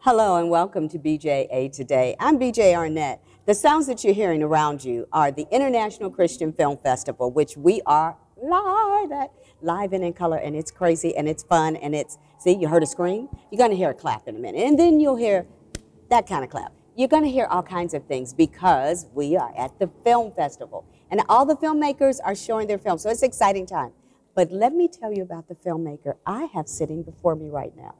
Hello and welcome to BJA Today. I'm BJ Arnett. The sounds that you're hearing around you are the International Christian Film Festival, which we are live and in color, and it's crazy and it's fun and it's, see, you heard a scream? You're gonna hear a clap in a minute, and then you'll hear that kind of clap. You're gonna hear all kinds of things because we are at the film festival and all the filmmakers are showing their films, so it's an exciting time. But let me tell you about the filmmaker I have sitting before me right now.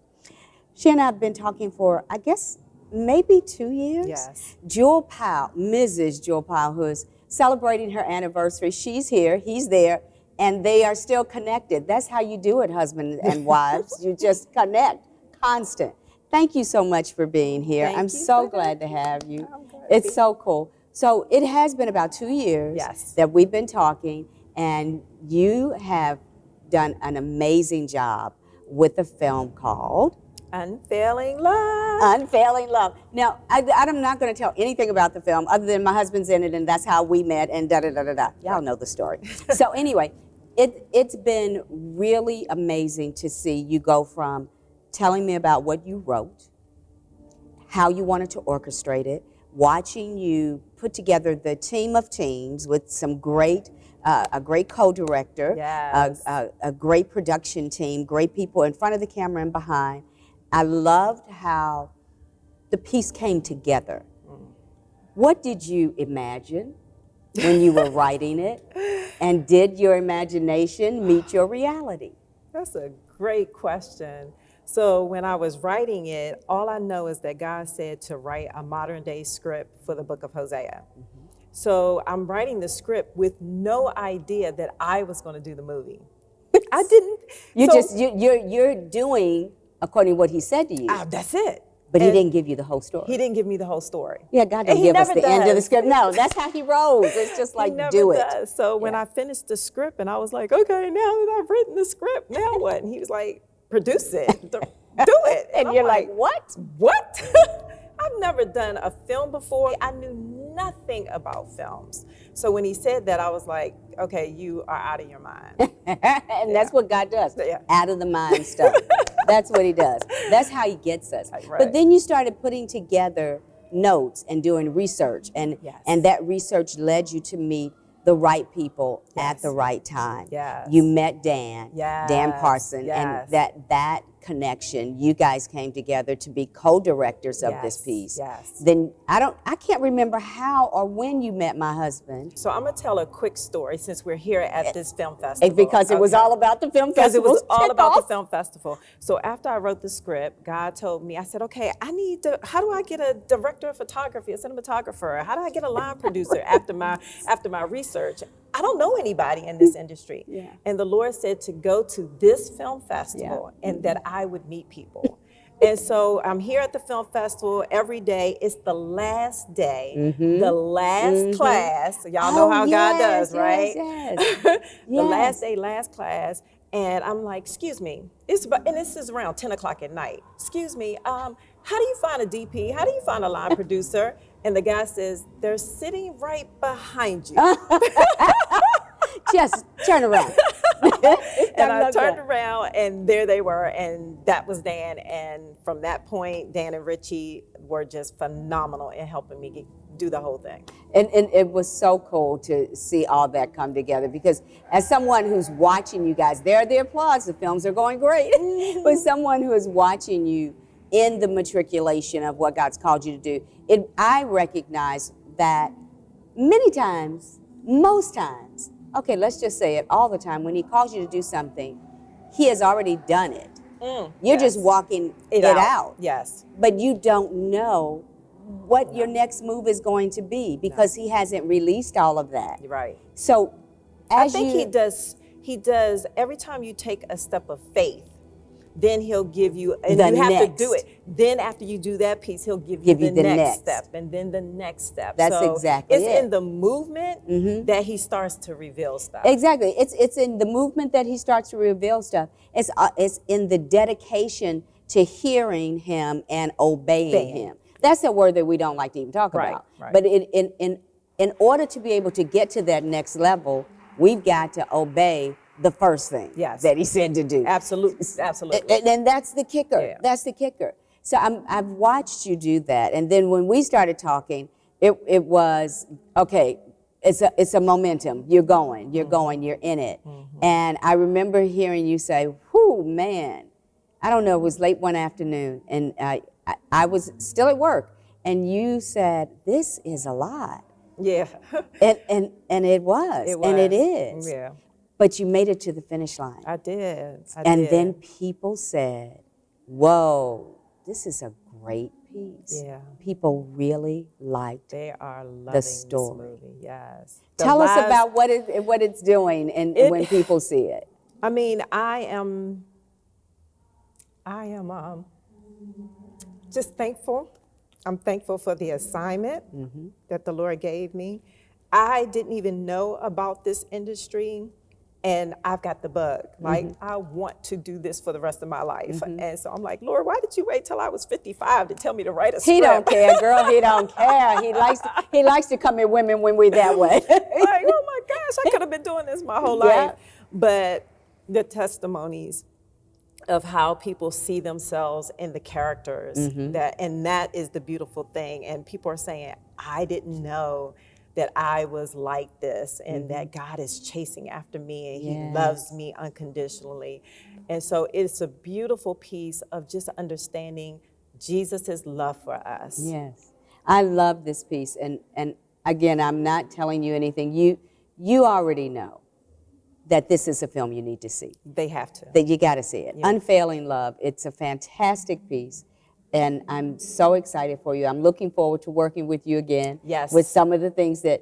She and I have been talking for, I guess, maybe 2 years. Yes. Jewell Powell, Mrs. Jewell Powell, who is celebrating her anniversary. She's here, he's there, and they are still connected. That's how you do it, husband and wives. You just connect, constant. Thank you so much for being here. I'm so glad to have you. It's so cool. So it has been about 2 years that we've been talking, and you have done an amazing job with a film called Unfailing Love. Unfailing Love. Now, I'm not going to tell anything about the film other than my husband's in it and that's how we met and da-da-da-da-da. Y'all know the story. So anyway, it's been really amazing to see you go from telling me about what you wrote, how you wanted to orchestrate it, watching you put together the team of teams with some great, a great co-director, a great production team, great people in front of the camera and behind. I loved how the piece came together. What did you imagine when you were writing it? And did your imagination meet your reality? That's a great question. So when I was writing it, all I know is that God said to write a modern day script for the book of Hosea. So I'm writing the script with no idea that I was going to do the movie. I didn't. You're doing according to what he said to you. That's it. But he didn't give you the whole story. He didn't give me the whole story. Yeah, God didn't give us the end of the script. No, that's how he rolls. It's just like, do it. Does. So when I finished the script and I was like, okay, now that I've written the script, now what? And he was like, produce it, do it. And you're like, what? What? I've never done a film before. I knew nothing about films. So when he said that, I was like, okay, you are out of your mind. And that's what God does, out of the mind stuff. That's what he does. That's how he gets us. Right. But then you started putting together notes and doing research, and that research led you to meet the right people at the right time. You met Dan Parson, and that connection, you guys came together to be co-directors of this piece. Then I can't remember how or when you met my husband. So I'm gonna tell a quick story since we're here at this film festival. Because it was all about the film festival. Because it was all about the film festival. So after I wrote the script, God told me, I said, okay, how do I get a director of photography, a cinematographer? How do I get a line producer after my research? I don't know anybody in this industry. And the Lord said to go to this film festival and that I would meet people. And so I'm here at the film festival every day. It's the last day, the last class. Y'all know how God does, right? The last day, last class. And I'm like, excuse me, and this is around 10 o'clock at night. Excuse me, how do you find a DP? How do you find a line producer? And the guy says, they're sitting right behind you. Just turn around. And I turned around and there they were, and that was Dan. And from that point, Dan and Richie were just phenomenal in helping me do the whole thing. And it was so cool to see all that come together, because as someone who's watching you guys, there are the applause, the films are going great, but someone who is watching you in the matriculation of what God's called you to do, I recognize that many times, most times, okay, let's just say it all the time, when he calls you to do something, he has already done it. You're just walking it out. But you don't know what your next move is going to be because he hasn't released all of that. So I think he does every time you take a step of faith, then he'll give you, and you have to do it. Then after you do that piece, he'll give you the next step, and then the next step. That's exactly it. It's in the movement that he starts to reveal stuff. Exactly. It's in the movement that he starts to reveal stuff. It's in the dedication to hearing him and obeying him. That's a word that we don't like to even talk about. But in order to be able to get to that next level, we've got to obey the first thing that he said to do. Absolutely. And that's the kicker. That's the kicker. So I've watched you do that, and then when we started talking, it was okay. It's a momentum. You're going, you're in it. And I remember hearing you say, "Whoo, man!" I don't know. It was late one afternoon, and I was still at work, and you said, "This is a lot." Yeah. And it was, and it is. Yeah. But you made it to the finish line. I did. And then people said, "Whoa, this is a great piece." Yeah. People really liked They are loving the story. this movie. Yes. Tell us about what it's doing and when people see it. I mean, I am just thankful. I'm thankful for the assignment that the Lord gave me. I didn't even know about this industry, and I've got the bug. Like, I want to do this for the rest of my life. And so I'm like, Lord, why did you wait till I was 55 to tell me to write a script? He don't care, girl. He don't care. He likes to come at women when we're that way. Like, oh my gosh, I could have been doing this my whole life. But the testimonies of how people see themselves in the characters, that is the beautiful thing. And people are saying, I didn't know that I was like this, and that God is chasing after me, and He loves me unconditionally. And so it's a beautiful piece of just understanding Jesus' love for us. Yes. I love this piece. And again, I'm not telling you anything. You already know that this is a film you need to see. They have to. That you got to see it. Unfailing Love. It's a fantastic piece. And I'm so excited for you. I'm looking forward to working with you again. Yes. With some of the things that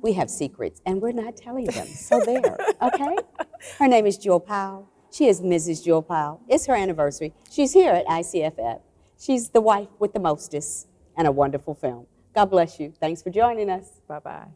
we have secrets, and we're not telling them. So there, okay? Her name is Jewell Powell. She is Mrs. Jewell Powell. It's her anniversary. She's here at ICFF. She's the wife with the mostest and a wonderful film. God bless you. Thanks for joining us. Bye-bye.